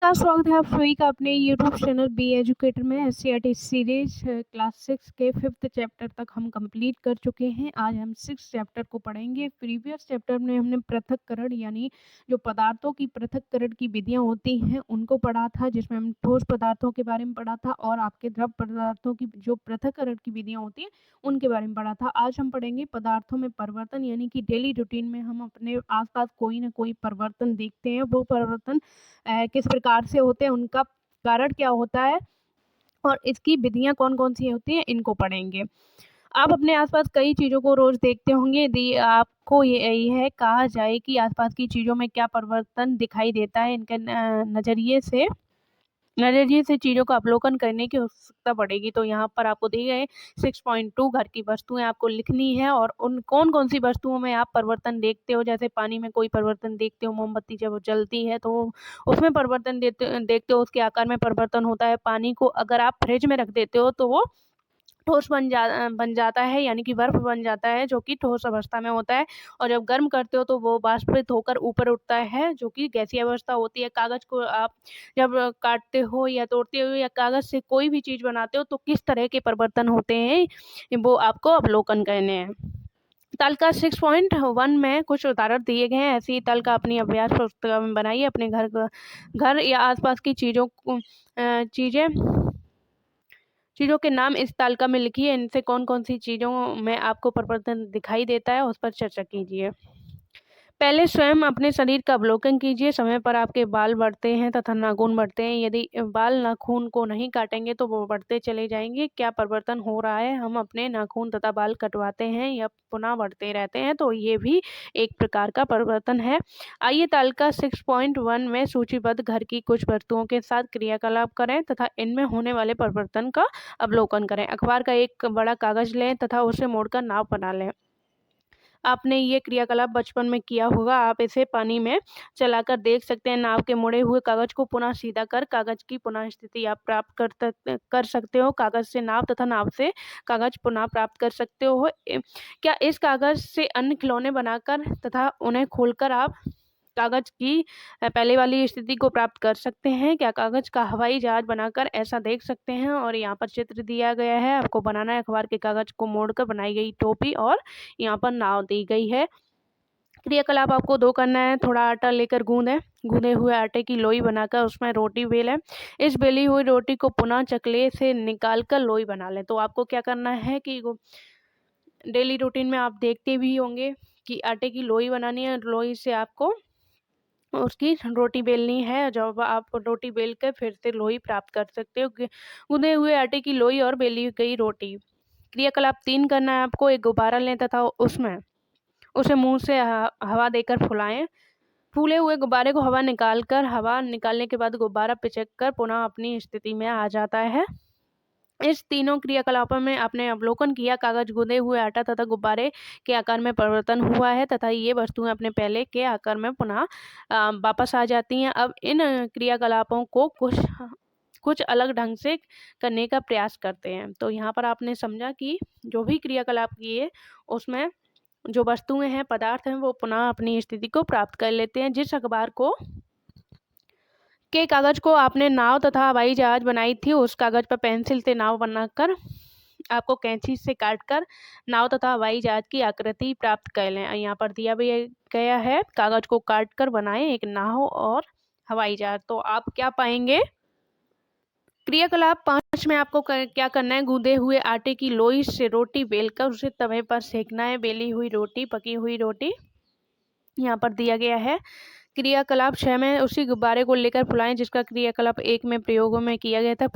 का स्वागत है आप सभी का अपने यूट्यूब चैनल बी एजुकेटर में। एससीईआरटी सीरीज क्लास 6 के 5th चैप्टर तक हम कंप्लीट कर चुके हैं। आज हम 6th चैप्टर को पढ़ेंगे। प्रीवियस चैप्टर में हमने पृथक्करण यानी जो पदार्थों की पृथक्करण की विधियां होती हैं उनको पढ़ा था, जिसमें हम ठोस पदार्थों के बारे में पढ़ा था और आपके द्रव पदार्थों की जो पृथक्करण की विधियां होती हैं उनके बारे में पढ़ा था। आज हम पढ़ेंगे पदार्थों में परिवर्तन, यानी कि डेली रूटीन में हम अपने आसपास कोई ना कोई परिवर्तन देखते हैं। वो परिवर्तन किस प्रकार से होते हैं, उनका कारण क्या होता है और इसकी विधियां कौन-कौन सी होती हैं, इनको पढ़ेंगे। आप अपने आसपास कई चीज़ों को रोज़ देखते होंगे। यदि आपको यह कहा जाए कि आसपास की चीज़ों में क्या परिवर्तन दिखाई देता है, इनके नज़रिए से चीज़ों का अवलोकन करने की उत्सुकता बढ़ेगी। तो यहाँ पर आपको दिए गए 6.2 घर की वस्तुएं आपको लिखनी है और उन कौन-कौन सी वस्तुओं में आप परिवर्तन देखते हो। जैसे पानी में कोई परिवर्तन देखते हो, मोमबत्ती जब वो जलती है तो उसमें परिवर्तन देखते हो, उसके आकार में परिवर्तन होता है। पानी को अगर आप फ्रिज में रख देते हो तो वो ठोस बन जाता है, यानी कि बर्फ बन जाता है, जो कि ठोस अवस्था में होता है। और जब गर्म करते हो तो वो वाष्पित होकर ऊपर उठता है, जो कि गैसीय अवस्था होती है। कागज़ को आप जब काटते हो या तोड़ते हो या कागज़ से कोई भी चीज़ बनाते हो तो किस तरह के परिवर्तन होते हैं, वो आपको अवलोकन करने हैं। तालिका 6.1 में कुछ उदाहरण दिए गए हैं। ऐसे ही तालिका अपनी अभ्यास पुस्तिका में बनाइए। अपने घर या आसपास की चीज़ों के नाम इस तालिका में लिखिए। इनसे कौन-कौन सी चीज़ों में आपको परिवर्तन दिखाई देता है, उस पर चर्चा कीजिए। पहले स्वयं अपने शरीर का अवलोकन कीजिए। समय पर आपके बाल बढ़ते हैं तथा नाखून बढ़ते हैं। यदि बाल नाखून को नहीं काटेंगे तो वो बढ़ते चले जाएँगे। क्या परिवर्तन हो रहा है? हम अपने नाखून तथा बाल कटवाते हैं या पुनः बढ़ते रहते हैं, तो ये भी एक प्रकार का परिवर्तन है। आइए तालिका 6.1 में सूचीबद्ध घर की कुछ वस्तुओं के साथ क्रियाकलाप करें तथा इनमें होने वाले परिवर्तन का अवलोकन करें। अखबार का एक बड़ा कागज़ लें तथा उसे मोड़कर नाव बना लें। आपने ये क्रियाकलाप बचपन में किया होगा। आप इसे पानी में चलाकर देख सकते हैं। नाव के मुड़े हुए कागज़ को पुनः सीधा कर कागज़ की पुनः स्थिति आप प्राप्त कर सकते हो। कागज़ से नाव तथा नाव से कागज़ पुनः प्राप्त कर सकते हो। क्या इस कागज़ से अन्य खिलौने बनाकर तथा उन्हें खोलकर आप कागज़ की पहले वाली स्थिति को प्राप्त कर सकते हैं? क्या कागज़ का हवाई जहाज़ बनाकर ऐसा देख सकते हैं? और यहाँ पर चित्र दिया गया है, आपको बनाना है। अखबार के कागज़ को मोड़कर बनाई गई टोपी और यहाँ पर नाव दी गई है। क्रियाकलाप आपको 2 करना है। थोड़ा आटा लेकर गूँदें। गूँधे हुए आटे की लोई बनाकर उसमें रोटी बेलें। इस बेली हुई रोटी को पुनः चकले से निकाल कर लोई बना लें। तो आपको क्या करना है कि डेली रूटीन में आप देखते भी होंगे कि आटे की लोई बनानी है। लोई से आपको उसकी रोटी बेलनी है। जब आप रोटी बेल कर फिर से लोई प्राप्त कर सकते हो। गूँधे हुए आटे की लोई और बेली गई रोटी। क्रियाकलाप 3 करना है आपको। एक गुब्बारा लें तथा उसमें उसे मुँह से हवा देकर फुलाएँ। फूले हुए गुब्बारे को हवा निकालने के बाद गुब्बारा पिचक कर पुनः अपनी स्थिति में आ जाता है। इस तीनों क्रियाकलापों में आपने अवलोकन किया, कागज गूंदे हुए आटा तथा गुब्बारे के आकार में परिवर्तन हुआ है तथा ये वस्तुएं अपने पहले के आकार में पुनः वापस आ जाती हैं। अब इन क्रियाकलापों को कुछ अलग ढंग से करने का प्रयास करते हैं। तो यहाँ पर आपने समझा कि जो भी क्रियाकलाप किए उसमें जो वस्तुएं हैं, पदार्थ हैं, वो पुनः अपनी स्थिति को प्राप्त कर लेते हैं। जिस अखबार के कागज को आपने नाव तथा हवाई जहाज बनाई थी, उस कागज पर पेंसिल से नाव बनाकर आपको कैंची से काटकर नाव तथा हवाई जहाज की आकृति प्राप्त कर लें। यहाँ पर दिया भी गया है, कागज को काटकर बनाएं एक नाव और हवाई जहाज। तो आप क्या पाएंगे? क्रियाकलाप 5 में आपको क्या करना है? गूंदे हुए आटे की लोई से रोटी बेलकर उसे तवे पर सेकना है। बेली हुई रोटी, पकी हुई रोटी यहाँ पर दिया गया है। क्रियाकलाप 6 में उसी गुब्बारे को लेकर फुलाएं जिसका क्रियाकलाप 1 में प्रयोगों में किया गया था।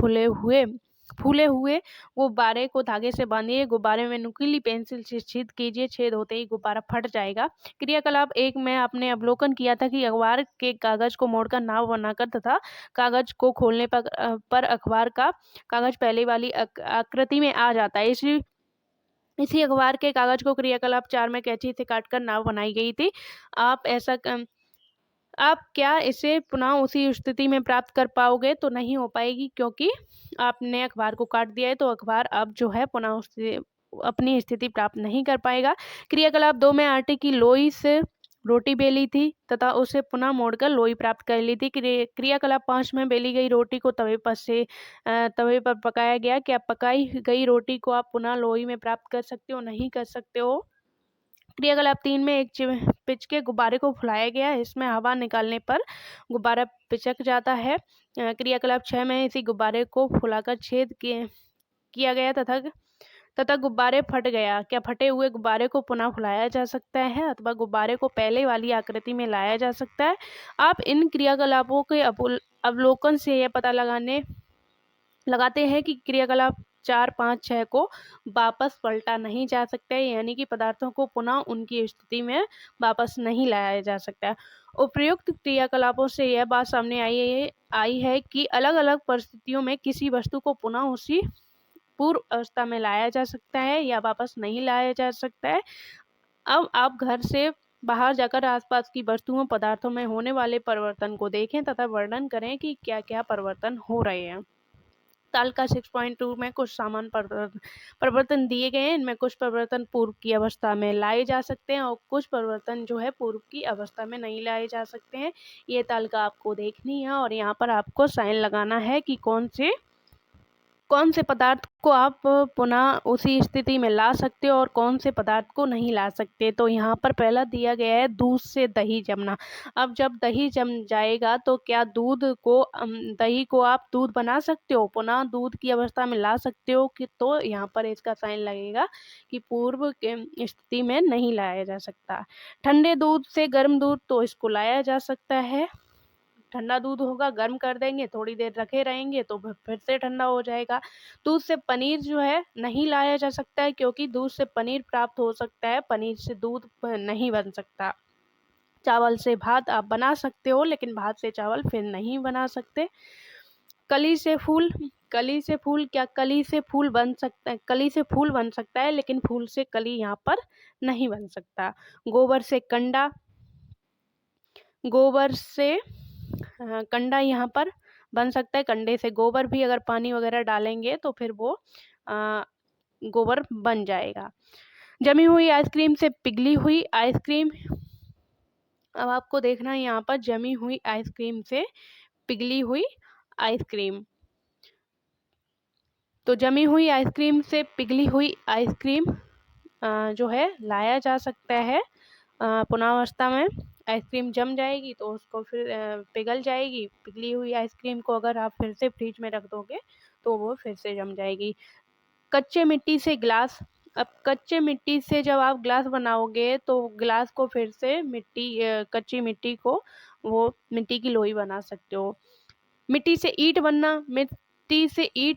फूले हुए गुब्बारे को धागे से बांधिए। गुब्बारे में नुकीली पेंसिल से छेद कीजिए। छेद होते ही गुब्बारा फट जाएगा। क्रियाकलाप 1 में आपने अवलोकन किया था कि अखबार के कागज को मोड़कर नाव बनाकर तथा कागज को खोलने पर अखबार का कागज पहले वाली आकृति में आ जाता है। इसी अखबार के कागज को क्रियाकलाप 4 में कैंची से काटकर नाव बनाई गई थी। आप क्या इसे पुनः उसी स्थिति में प्राप्त कर पाओगे? तो नहीं हो पाएगी, क्योंकि आपने अखबार को काट दिया है। तो अखबार अब जो है पुनः उससे अपनी स्थिति प्राप्त नहीं कर पाएगा। क्रियाकलाप 2 में आटे की लोई से रोटी बेली थी तथा उसे पुनः मोड़कर लोई प्राप्त कर ली थी। क्रियाकलाप 5 में बेली गई रोटी को तवे पर पकाया गया। क्या पकाई गई रोटी को आप पुनः लोई में प्राप्त कर सकते हो? नहीं कर सकते हो। क्रियाकलाप 3 में एक पिच के गुब्बारे को फुलाया गया। इसमें हवा निकालने पर गुब्बारा पिचक जाता है। क्रियाकलाप 6 में इसी गुब्बारे को फुलाकर छेद किया गया तथा गुब्बारे फट गया। क्या फटे हुए गुब्बारे को पुनः फुलाया जा सकता है अथवा गुब्बारे को पहले वाली आकृति में लाया जा सकता है? आप इन क्रियाकलापों के अवलोकन से यह पता लगाते हैं कि क्रियाकलाप 4, 5, 6 को वापस पलटा नहीं जा सकता है, यानी कि पदार्थों को पुनः उनकी स्थिति में वापस नहीं लाया जा सकता। उपर्युक्त क्रियाकलापों से यह बात सामने आई है कि अलग अलग परिस्थितियों में किसी वस्तु को पुनः उसी पूर्व अवस्था में लाया जा सकता है या वापस नहीं लाया जा सकता है। अब आप घर से बाहर जाकर आसपास की वस्तुओं पदार्थों में होने वाले परिवर्तन को देखें तथा वर्णन करें कि क्या क्या परिवर्तन हो रहे हैं। तालिका 6.2 में कुछ सामान्य परिवर्तन दिए गए हैं। इनमें कुछ परिवर्तन पूर्व की अवस्था में लाए जा सकते हैं और कुछ परिवर्तन जो है पूर्व की अवस्था में नहीं लाए जा सकते हैं। ये तालिका आपको देखनी है और यहाँ पर आपको साइन लगाना है कि कौन से पदार्थ को आप पुनः उसी स्थिति में ला सकते हो और कौन से पदार्थ को नहीं ला सकते। तो यहाँ पर पहला दिया गया है दूध से दही जमना। अब जब दही जम जाएगा तो क्या दही को आप दूध बना सकते हो, पुनः दूध की अवस्था में ला सकते हो कि? तो यहाँ पर इसका साइन लगेगा कि पूर्व के स्थिति में नहीं लाया जा सकता। ठंडे दूध से गर्म दूध, तो इसको लाया जा सकता है। ठंडा दूध होगा, गर्म कर देंगे, थोड़ी देर रखे रहेंगे तो फिर से ठंडा हो जाएगा। दूध से पनीर जो है नहीं लाया जा सकता है, क्योंकि दूध से पनीर प्राप्त हो सकता है, पनीर से दूध नहीं बन सकता। चावल से भात आप बना सकते हो, लेकिन भात से चावल फिर नहीं बना सकते। कली से फूल, क्या कली से फूल बन सकता है? कली से फूल बन सकता है, लेकिन फूल से कली यहाँ पर नहीं बन सकता। गोबर से कंडा, कंडा यहाँ पर बन सकता है। कंडे से गोबर भी अगर पानी वगैरह डालेंगे तो फिर वो गोबर बन जाएगा। जमी हुई आइसक्रीम से पिघली हुई आइसक्रीम, अब आपको देखना है यहाँ पर जमी हुई आइसक्रीम से पिघली हुई आइसक्रीम। तो जमी हुई आइसक्रीम से पिघली हुई आइसक्रीम जो है लाया जा सकता है पुनःअवस्था में। आइसक्रीम जम जाएगी तो उसको फिर पिघल जाएगी। पिघली हुई आइसक्रीम को अगर आप फिर से फ्रिज में रख दोगे तो वो फिर से जम जाएगी। कच्चे मिट्टी से ग्लास, अब कच्चे मिट्टी से जब आप ग्लास बनाओगे तो ग्लास को फिर से कच्ची मिट्टी को वो मिट्टी की लोई बना सकते हो। मिट्टी से ईंट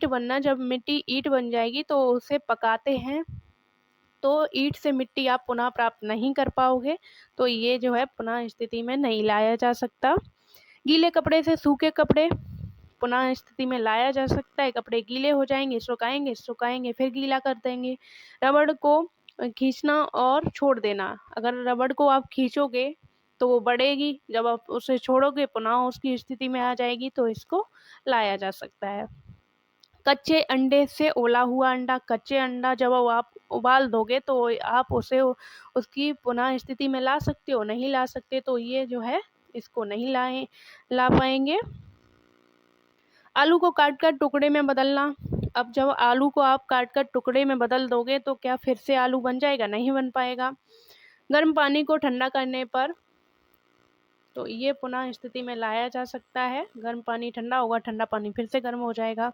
बनना, जब मिट्टी ईंट बन जाएगी तो उसे पकाते हैं तो ईंट से मिट्टी आप पुनः प्राप्त नहीं कर पाओगे, तो ये जो है पुनः स्थिति में नहीं लाया जा सकता। गीले कपड़े से सूखे कपड़े पुनः स्थिति में लाया जा सकता है। कपड़े गीले हो जाएंगे, सुखाएंगे फिर गीला कर देंगे। रबड़ को खींचना और छोड़ देना, अगर रबड़ को आप खींचोगे तो वो बढ़ेगी, जब आप उसे छोड़ोगे पुनः उसकी स्थिति में आ जाएगी, तो इसको लाया जा सकता है। कच्चे अंडे से ओला हुआ अंडा, कच्चे अंडा जब आप उबाल दोगे तो आप उसे उसकी पुनः स्थिति में ला सकते हो, नहीं ला सकते, तो ये जो है इसको नहीं ला पाएंगे। आलू को काटकर टुकड़े में बदलना, अब जब आलू को आप काटकर टुकड़े में बदल दोगे तो क्या फिर से आलू बन जाएगा? नहीं बन पाएगा। गर्म पानी को ठंडा करने पर, तो ये पुनः स्थिति में लाया जा सकता है। गर्म पानी ठंडा होगा, ठंडा पानी फिर से गर्म हो जाएगा।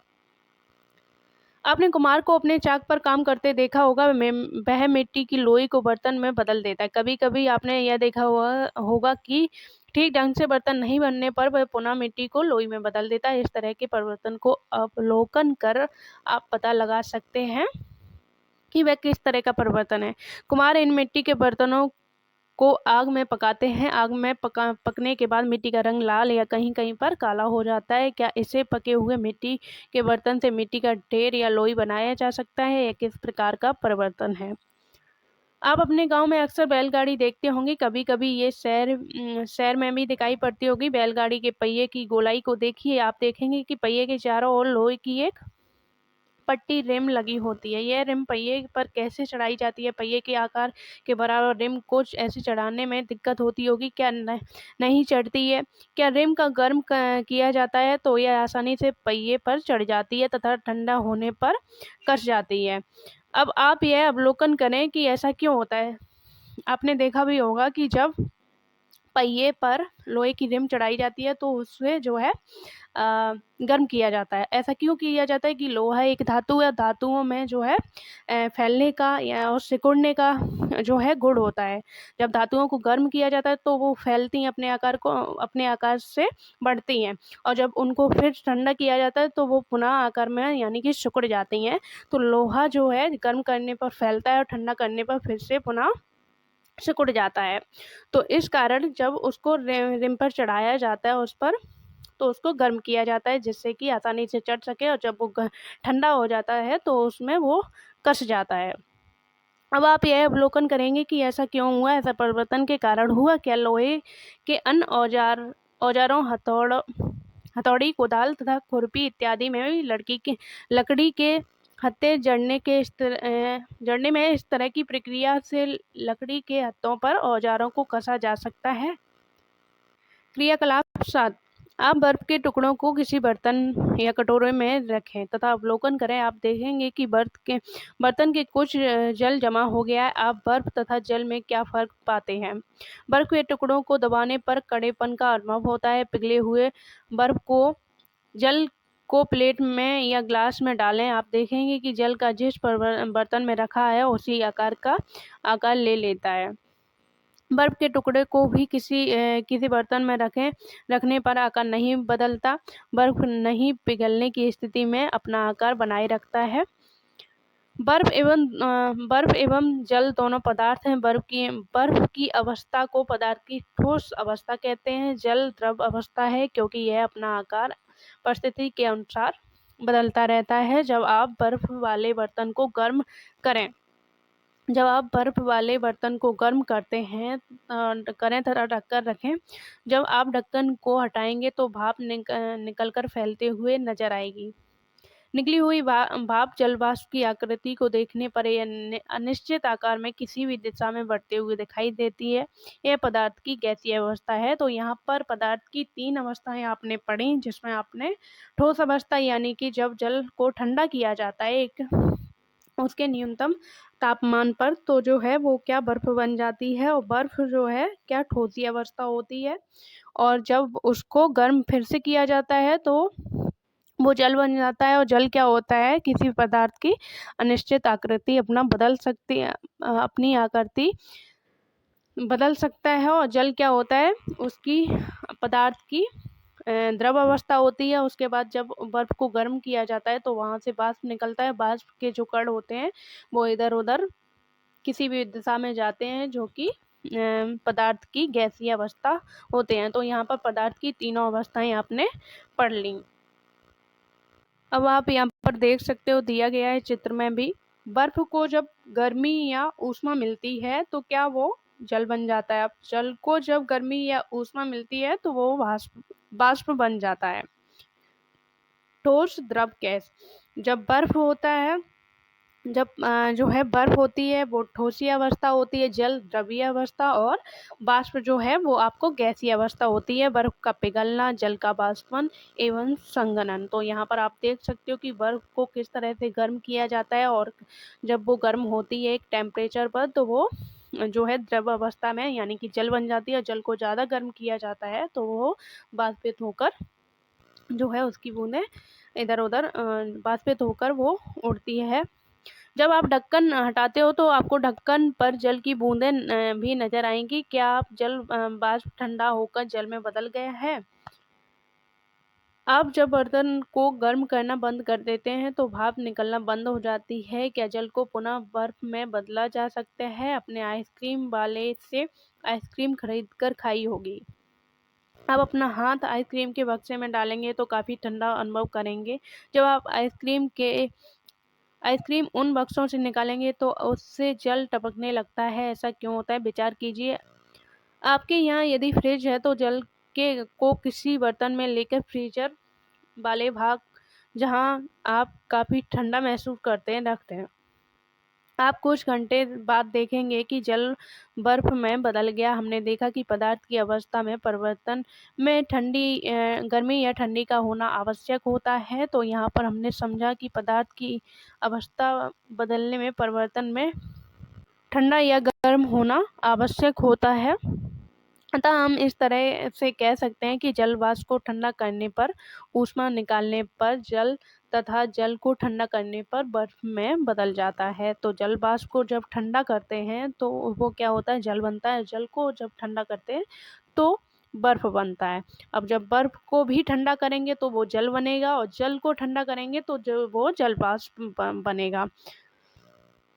आपने कुम्हार को अपने चाक पर काम करते देखा होगा, वह मिट्टी की लोई को बर्तन में बदल देता है। कभी कभी आपने यह देखा होगा कि ठीक ढंग से बर्तन नहीं बनने पर वह पुनः मिट्टी को लोई में बदल देता है। इस तरह के परिवर्तन को अवलोकन कर आप पता लगा सकते हैं कि वह किस तरह का परिवर्तन है। कुम्हार इन मिट्टी के बर्तनों को आग में पकाते हैं। आग में पकने के बाद मिट्टी का रंग लाल या कहीं कहीं पर काला हो जाता है। क्या इसे पके हुए मिट्टी के बर्तन से मिट्टी का ढेर या लोई बनाया जा सकता है? यह किस प्रकार का परिवर्तन है? आप अपने गांव में अक्सर बैलगाड़ी देखते होंगे, कभी कभी ये शहर में भी दिखाई पड़ती होगी। बैलगाड़ी के पहिए की गोलाई को देखिए, आप देखेंगे कि पहिए के चारों ओर लोहे की एक पट्टी रिम लगी होती है। यह रिम पहिए पर कैसे चढ़ाई जाती है? पहिए के आकार के बराबर रिम को ऐसे चढ़ाने में दिक्कत होती होगी, क्या नहीं चढ़ती है? क्या रिम का गर्म किया जाता है तो यह आसानी से पहिए पर चढ़ जाती है तथा ठंडा होने पर कस जाती है। अब आप यह अवलोकन करें कि ऐसा क्यों होता है। आपने देखा भी होगा कि जब पहिए पर लोहे की रिम चढ़ाई जाती है तो उससे जो है गर्म किया जाता है। ऐसा क्यों किया जाता है कि लोहा एक धातु है, धातुओं में जो है फैलने का या और सिकुड़ने का जो है गुण होता है। जब धातुओं को गर्म किया जाता है तो वो फैलती हैं, अपने आकार से बढ़ती हैं, और जब उनको फिर ठंडा किया जाता है तो वो पुनः आकार में यानी कि सिकुड़ जाती हैं। तो लोहा जो है गर्म करने पर फैलता है और ठंडा करने पर फिर से पुनः सिकुड़ जाता है। तो इस कारण जब उसको रिम पर चढ़ाया जाता है उस पर, तो उसको गर्म किया जाता है जिससे कि आसानी से चढ़ सके, और जब वो ठंडा हो जाता है तो उसमें वो कस जाता है। अब आप यह अवलोकन करेंगे कि ऐसा क्यों हुआ, ऐसा परिवर्तन के कारण हुआ क्या? लोहे के अन्य औजारों हथौड़ी, कुदाल तथा खुरपी इत्यादि में भी लकड़ी के हत्थे जड़ने में इस तरह की प्रक्रिया से लकड़ी के हत्थों पर औजारों को कसा जा सकता है। क्रियाकलाप 7। आप बर्फ के टुकड़ों को किसी बर्तन या कटोरे में रखें तथा अवलोकन करें। आप देखेंगे कि बर्तन के कुछ जल जमा हो गया है। आप बर्फ तथा जल में क्या फर्क पाते हैं? बर्फ के टुकड़ों को दबाने पर कड़ेपन का अनुभव होता है। पिघले हुए बर्फ को जल को प्लेट में या ग्लास में डालें। आप देखेंगे कि जल का जिस बर्तन में रखा है उसी आकार ले लेता है। बर्फ के टुकड़े को भी किसी बर्तन में रखने पर आकार नहीं बदलता। बर्फ नहीं पिघलने की स्थिति में अपना आकार बनाए रखता है। बर्फ एवं जल दोनों पदार्थ हैं। बर्फ की अवस्था को पदार्थ की ठोस अवस्था कहते हैं। जल द्रव अवस्था है क्योंकि यह अपना आकार परिस्थिति के अनुसार बदलता रहता है। जब आप बर्फ वाले बर्तन को गर्म करते हैं करें तथा ढककर रखें। जब आप ढक्कन को हटाएंगे तो भाप निकलकर फैलते हुए नजर आएगी। निकली हुई भाप जल वाष्प की आकृति को देखने पर यह अनिश्चित आकार में किसी भी दिशा में बढ़ते हुए दिखाई देती है। यह पदार्थ की गैसीय अवस्था है। तो यहाँ पर पदार्थ की 3 अवस्थाएं आपने पढ़ी, जिसमें आपने ठोस अवस्था यानी कि जब जल को ठंडा किया जाता है उसके न्यूनतम तापमान पर, तो जो है वो क्या बर्फ बन जाती है, और बर्फ जो है क्या ठोसी अवस्था होती है, और जब उसको गर्म फिर से किया जाता है तो वो जल बन जाता है। और जल क्या होता है? किसी पदार्थ की अनिश्चित आकृति अपनी आकृति बदल सकता है। और जल क्या होता है? उसकी पदार्थ की द्रव अवस्था होती है। उसके बाद जब बर्फ को गर्म किया जाता है तो वहाँ से वाष्प निकलता है। वाष्प के जो कण होते हैं वो इधर उधर किसी भी दिशा में जाते हैं, जो कि पदार्थ की गैसीय अवस्था होते हैं। तो यहाँ पर पदार्थ की तीनों अवस्थाएं आपने पढ़ ली। अब आप यहाँ पर देख सकते हो, दिया गया है चित्र में भी, बर्फ को जब गर्मी या ऊष्मा मिलती है तो क्या वो जल बन जाता है। अब जल को जब गर्मी या ऊष्मा मिलती है तो वो वाष्प बन जाता है। ठोस, द्रव, गैस। जब बर्फ होता है जो है बर्फ होती है वो ठोसी अवस्था होती है, जल द्रवीय अवस्था, और वाष्प जो है वो आपको गैसीय अवस्था होती है। बर्फ का पिघलना, जल का वाष्पन एवं संघनन। तो यहाँ पर आप देख सकते हो कि बर्फ को किस तरह से गर्म किया जाता है, और जब वो गर्म होती है एक टेम्परेचर पर तो वो जो है द्रव अवस्था में यानी कि जल बन जाती है। जल को ज़्यादा गर्म किया जाता है तो वो वाष्पित होकर जो है उसकी बूंदें इधर उधर वाष्पित होकर वो उड़ती है। जब आप ढक्कन हटाते हो तो आपको ढक्कन पर जल की बूंदें भी नजर आएंगी। क्या आप जल वाष्प ठंडा होकर जल में बदल गया है? आप जब बर्तन को गर्म करना बंद कर देते हैं तो भाप निकलना बंद हो जाती है। क्या जल को पुनः बर्फ में बदला जा सकता है? अपने आइसक्रीम वाले से आइसक्रीम खरीद कर खाई होगी। आप अपना हाथ आइसक्रीम के बक्से में डालेंगे तो काफ़ी ठंडा अनुभव करेंगे। जब आप आइसक्रीम उन बक्सों से निकालेंगे तो उससे जल टपकने लगता है। ऐसा क्यों होता है? विचार कीजिए। आपके यहाँ यदि फ्रिज है तो जल को किसी बर्तन में लेकर फ्रीजर वाले भाग जहाँ आप काफ़ी ठंडा महसूस करते हैं रखते हैं। आप कुछ घंटे बाद देखेंगे कि जल बर्फ में बदल गया। हमने देखा कि पदार्थ की अवस्था में परिवर्तन में गर्मी या ठंडी का होना आवश्यक होता है। तो यहाँ पर हमने समझा कि पदार्थ की अवस्था बदलने में परिवर्तन में ठंडा या गर्म होना आवश्यक होता है। अतः हम इस तरह से कह सकते हैं कि जल वाष्प को ठंडा करने पर, ऊष्मा निकालने पर जल तथा जल को ठंडा करने पर बर्फ में बदल जाता है। तो जल वाष्प को जब ठंडा करते हैं तो वो क्या होता है, जल बनता है। जल को जब ठंडा करते हैं तो बर्फ बनता है। अब जब बर्फ को भी ठंडा करेंगे तो वो जल बनेगा, और जल को ठंडा करेंगे तो वो जल वाष्प बनेगा।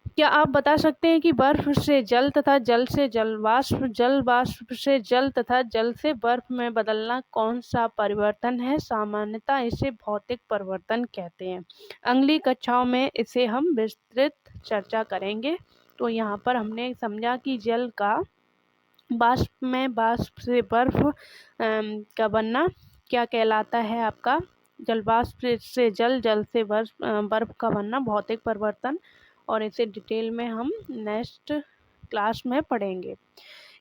क्या आप बता सकते हैं कि बर्फ से जल तथा जल से जल वाष्प से जल तथा जल से बर्फ में बदलना कौन सा परिवर्तन है? सामान्यतः इसे भौतिक परिवर्तन कहते हैं। अगली कक्षाओं में इसे हम विस्तृत चर्चा करेंगे। तो यहाँ पर हमने समझा कि जल का वाष्प से बर्फ का बनना क्या कहलाता है आपका? जल वाष्प से जल से बर्फ का बनना भौतिक परिवर्तन, और इसे डिटेल में हम नेक्स्ट क्लास में पढ़ेंगे।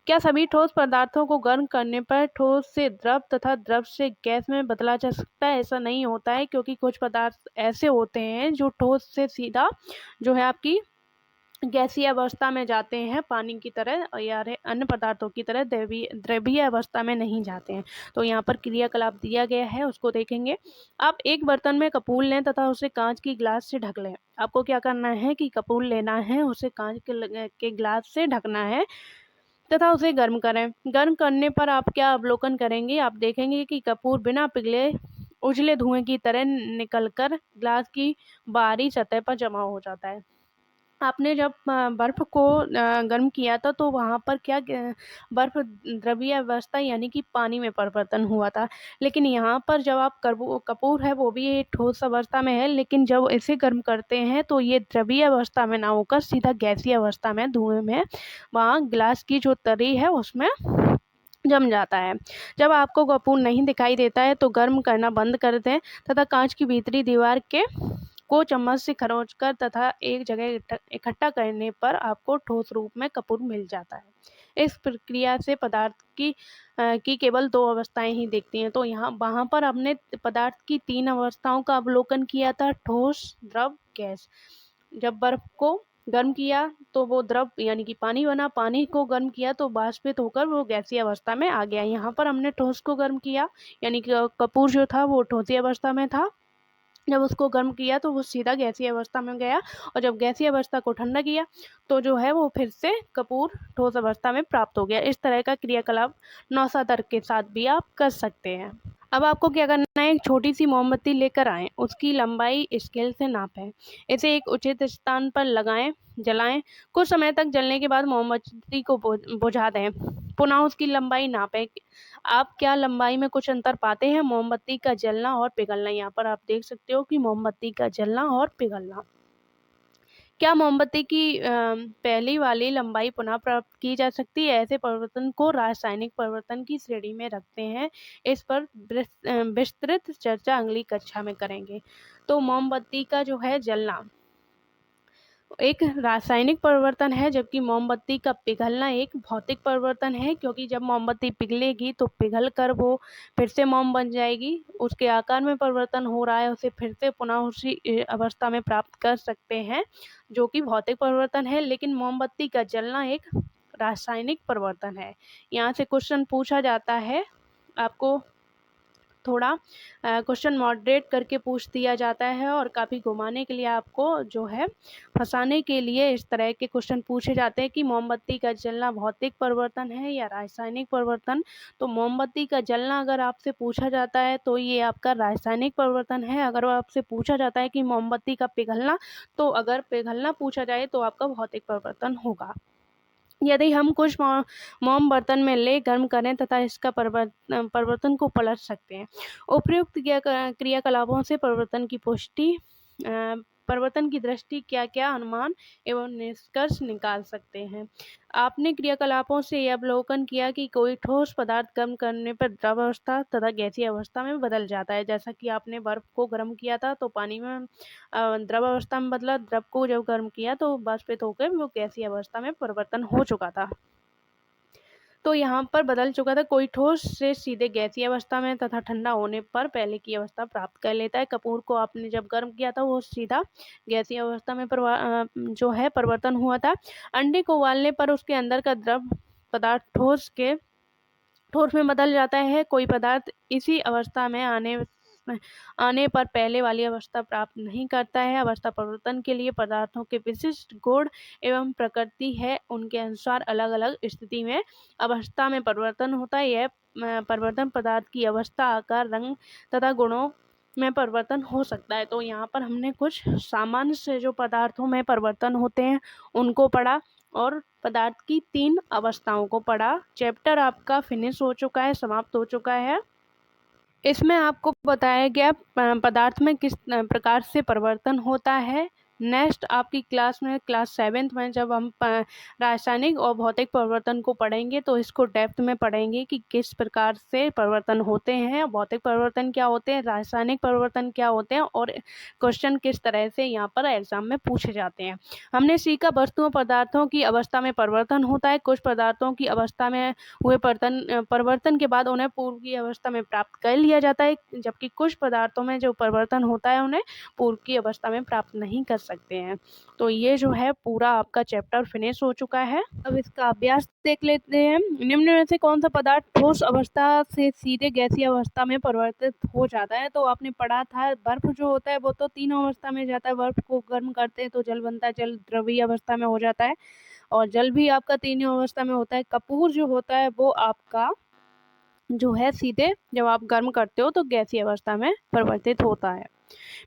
क्या सभी ठोस पदार्थों को गर्म करने पर ठोस से द्रव तथा द्रव से गैस में बदला जा सकता है? ऐसा नहीं होता है, क्योंकि कुछ पदार्थ ऐसे होते हैं जो ठोस से सीधा जो है आपकी गैसीय अवस्था में जाते हैं, पानी की तरह या अन्य पदार्थों की तरह द्रवीय अवस्था में नहीं जाते हैं। तो यहाँ पर क्रियाकलाप दिया गया है, उसको देखेंगे। आप एक बर्तन में कपूर लें तथा उसे कांच की गिलास से ढक लें। आपको क्या करना है कि कपूर लेना है, उसे कांच के गिलास से ढकना है तथा उसे गर्म करें। गर्म करने पर आप क्या अवलोकन करेंगे? आप देखेंगे कि कपूर बिना पिघले उजले धुएं की तरह निकलकर गिलास की बाहरी सतह पर जमा हो जाता है। आपने जब बर्फ को गर्म किया था तो वहाँ पर बर्फ द्रवीय अवस्था यानी कि पानी में परिवर्तन हुआ था। लेकिन यहाँ पर जब आप कपूर है वो भी ठोस अवस्था में है, लेकिन जब इसे गर्म करते हैं तो ये द्रवीय अवस्था में ना होकर सीधा गैसीय अवस्था में धुएं में वहाँ गिलास की जो तरी है उसमें जम जाता है। जब आपको कपूर नहीं दिखाई देता है तो गर्म करना बंद कर दें तथा कांच की भीतरी दीवार को चम्मच से खरोंचकर तथा एक जगह इकट्ठा करने पर आपको ठोस रूप में कपूर मिल जाता है। इस प्रक्रिया से पदार्थ की केवल 2 अवस्थाएं ही दिखती हैं। तो वहाँ पर हमने पदार्थ की 3 अवस्थाओं का अवलोकन किया था, ठोस, द्रव, गैस। जब बर्फ को गर्म किया तो वो द्रव यानी कि पानी बना, पानी को गर्म किया तो वाष्पित होकर वो गैसीय अवस्था में आ गया। यहाँ पर हमने ठोस को गर्म किया यानी कि कपूर जो था वो ठोसी अवस्था में था। जब उसको गर्म किया तो वो सीधा गैसीय अवस्था में गया, और जब गैसीय अवस्था को ठंडा किया तो जो है वो फिर से कपूर ठोस अवस्था में प्राप्त हो गया। इस तरह का क्रियाकलाप नौसादर के साथ भी आप कर सकते हैं। अब आपको क्या करना है, एक छोटी सी मोमबत्ती लेकर आएं, उसकी लंबाई स्केल से नापें, इसे एक उचित स्थान पर लगाएं, जलाएं। कुछ समय तक जलने के बाद मोमबत्ती को बुझा दें, पुनः उसकी लंबाई नापें। आप क्या लंबाई में कुछ अंतर पाते हैं? मोमबत्ती का जलना और पिघलना। यहाँ पर आप देख सकते हो कि मोमबत्ती का जलना और पिघलना। क्या मोमबत्ती की पहली वाली लंबाई पुनः प्राप्त की जा सकती है? ऐसे परिवर्तन को रासायनिक परिवर्तन की श्रेणी में रखते हैं। इस पर विस्तृत चर्चा अगली कक्षा में करेंगे। तो मोमबत्ती का जो है जलना एक रासायनिक परिवर्तन है, जबकि मोमबत्ती का पिघलना एक भौतिक परिवर्तन है, क्योंकि जब मोमबत्ती पिघलेगी तो पिघल कर वो फिर से मोम बन जाएगी। उसके आकार में परिवर्तन हो रहा है, उसे फिर से पुनः उसी अवस्था में प्राप्त कर सकते हैं, जो कि भौतिक परिवर्तन है। लेकिन मोमबत्ती का जलना एक रासायनिक परिवर्तन है। यहाँ से क्वेश्चन पूछा जाता है, आपको थोड़ा क्वेश्चन मॉडरेट करके पूछ दिया जाता है, और काफ़ी घुमाने के लिए आपको जो है फंसाने के लिए इस तरह के क्वेश्चन पूछे जाते हैं कि मोमबत्ती का जलना भौतिक परिवर्तन है या रासायनिक परिवर्तन। तो मोमबत्ती का जलना अगर आपसे पूछा जाता है तो ये आपका रासायनिक परिवर्तन है। अगर आपसे पूछा जाता है कि मोमबत्ती का पिघलना, तो अगर पिघलना पूछा जाए तो आपका भौतिक परिवर्तन होगा। यदि हम कुछ मोम बर्तन में ले गर्म करें तथा इसका परिवर्तन को पलट सकते हैं। उपयुक्त क्रियाकलापों से परिवर्तन की पुष्टि परिवर्तन की दृष्टि क्या-क्या अनुमान एवं निष्कर्ष निकाल सकते हैं। आपने क्रियाकलापों से यह अवलोकन किया कि कोई ठोस पदार्थ गर्म करने पर द्रव अवस्था तथा गैसीय अवस्था में बदल जाता है। जैसा कि आपने बर्फ को गर्म किया था तो पानी में द्रव अवस्था में बदला, द्रव को जब गर्म किया तो वाष्पित होकर वो गैसीय अवस्था में परिवर्तन हो चुका था। तो यहाँ पर बदल चुका था, कोई ठोस से सीधे गैसीय अवस्था में तथा ठंडा होने पर पहले की अवस्था प्राप्त कर लेता है। कपूर को आपने जब गर्म किया था वो सीधा गैसीय अवस्था में जो है परिवर्तन हुआ था। अंडे को उबालने पर उसके अंदर का द्रव पदार्थ ठोस में बदल जाता है। कोई पदार्थ इसी अवस्था में आने पर पहले वाली अवस्था प्राप्त नहीं करता है। अवस्था परिवर्तन के लिए पदार्थों के विशिष्ट गुण एवं प्रकृति है, उनके अनुसार अलग-अलग स्थिति में अवस्था में परिवर्तन होता है। यह परिवर्तन पदार्थ की अवस्था, आकार, रंग तथा गुणों में परिवर्तन हो सकता है। तो यहाँ पर हमने कुछ सामान्य से जो पदार्थों में परिवर्तन होते हैं उनको पढ़ा और पदार्थ की 3 अवस्थाओं को पढ़ा। चैप्टर आपका फिनिश हो चुका है, समाप्त हो चुका है। इसमें आपको बताया गया पदार्थ में किस प्रकार से परिवर्तन होता है। नेक्स्ट आपकी क्लास में क्लास 7th में जब हम रासायनिक और भौतिक परिवर्तन को पढ़ेंगे तो इसको डेप्थ में पढ़ेंगे कि किस प्रकार से परिवर्तन होते हैं, भौतिक परिवर्तन क्या होते हैं, रासायनिक परिवर्तन क्या होते हैं और क्वेश्चन किस तरह से यहाँ पर एग्जाम में पूछे जाते हैं। हमने सीखा वस्तुओं पदार्थों की अवस्था में परिवर्तन होता है। कुछ पदार्थों की अवस्था में हुए परिवर्तन के बाद उन्हें पूर्व की अवस्था में प्राप्त कर लिया जाता है, जबकि कुछ पदार्थों में जो परिवर्तन होता है उन्हें पूर्व की अवस्था में प्राप्त नहीं कर सकते हैं। तो ये जो है पूरा आपका चैप्टर फिनिश हो चुका है। अब इसका अभ्यास देख लेते हैं। निम्न में से कौन सा पदार्थ ठोस अवस्था से सीधे गैसीय अवस्था में परिवर्तित हो जाता है। तो आपने पढ़ा था बर्फ जो होता है वो तो 3 अवस्था में जाता है। बर्फ को गर्म करते हैं तो जल बनता है, जल द्रवीय अवस्था में हो जाता है और जल भी आपका 3 अवस्था में होता है। कपूर जो होता है वो आपका जो है सीधे जब आप गर्म करते हो तो गैसीय अवस्था में परिवर्तित होता है।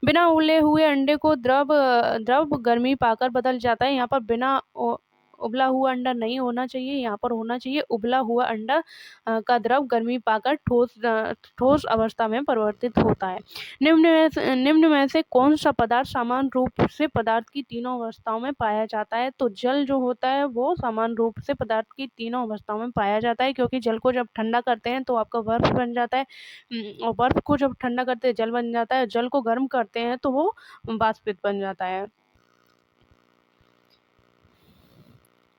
बिना उबले हुए अंडे को द्रव गर्मी पाकर बदल जाता है। यहाँ पर बिना उबला हुआ अंडा नहीं होना चाहिए, यहाँ पर होना चाहिए उबला हुआ अंडा का द्रव गर्मी पाकर ठोस अवस्था में परिवर्तित होता है। निम्न में से कौन सा पदार्थ समान रूप से पदार्थ की तीनों अवस्थाओं में पाया जाता है। तो जल जो होता है वो समान रूप से पदार्थ की तीनों अवस्थाओं में पाया जाता है, क्योंकि जल को जब ठंडा करते हैं तो आपका बर्फ बन जाता है और बर्फ को जब ठंडा करते हैं जल बन जाता है, जल को गर्म करते हैं तो वो वाष्पित बन जाता है।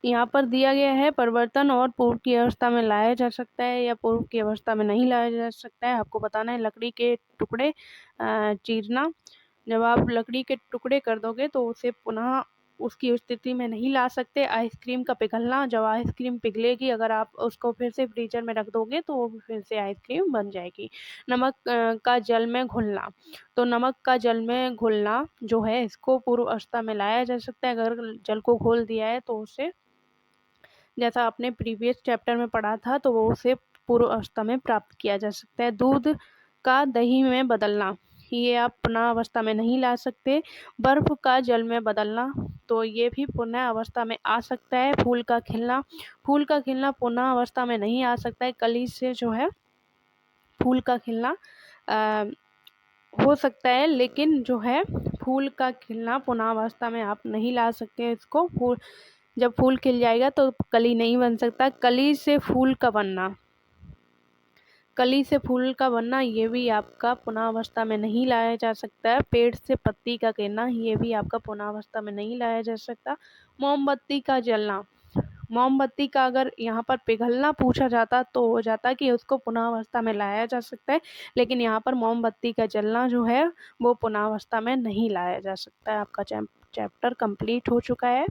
यहाँ पर दिया गया है परिवर्तन और पूर्व की अवस्था में लाया जा सकता है या पूर्व की अवस्था में नहीं लाया जा सकता है। आपको बताना है लकड़ी के टुकड़े चीरना। जब आप लकड़ी के टुकड़े कर दोगे तो उसे पुनः उसकी स्थिति में नहीं ला सकते। आइसक्रीम का पिघलना, जब आइसक्रीम पिघलेगी अगर आप उसको फिर से फ्रीजर में रख दोगे तो वो फिर से आइसक्रीम बन जाएगी। नमक का जल में घुलना, तो नमक का जल में घुलना जो है इसको पूर्व अवस्था में लाया जा सकता है। अगर जल को घोल दिया है तो उसे, जैसा आपने प्रीवियस चैप्टर में पढ़ा था, तो वो उसे पूर्व अवस्था में प्राप्त किया जा सकता है। दूध का दही में बदलना, ये आप पुनः अवस्था में नहीं ला सकते। बर्फ का जल में बदलना, तो ये भी पुनः अवस्था में आ सकता है। फूल का खिलना पुनः अवस्था में नहीं आ सकता है। कली से जो है फूल का खिलना हो सकता है, लेकिन जो है फूल का खिलना पुनः अवस्था में आप नहीं ला सकते। इसको जब फूल खिल जाएगा तो कली नहीं बन सकता। कली से फूल का बनना ये भी आपका पुनः अवस्था में नहीं लाया जा सकता है। पेड़ से पत्ती का गिरना, ये भी आपका पुनः अवस्था में नहीं लाया जा सकता। मोमबत्ती का जलना, मोमबत्ती का अगर यहाँ पर पिघलना पूछा जाता तो हो जाता कि उसको पुनः अवस्था में लाया जा सकता है, लेकिन यहाँ पर मोमबत्ती का जलना जो है वो पुनः अवस्था में नहीं लाया जा सकता है। आपका चैप्टर कंप्लीट हो चुका है।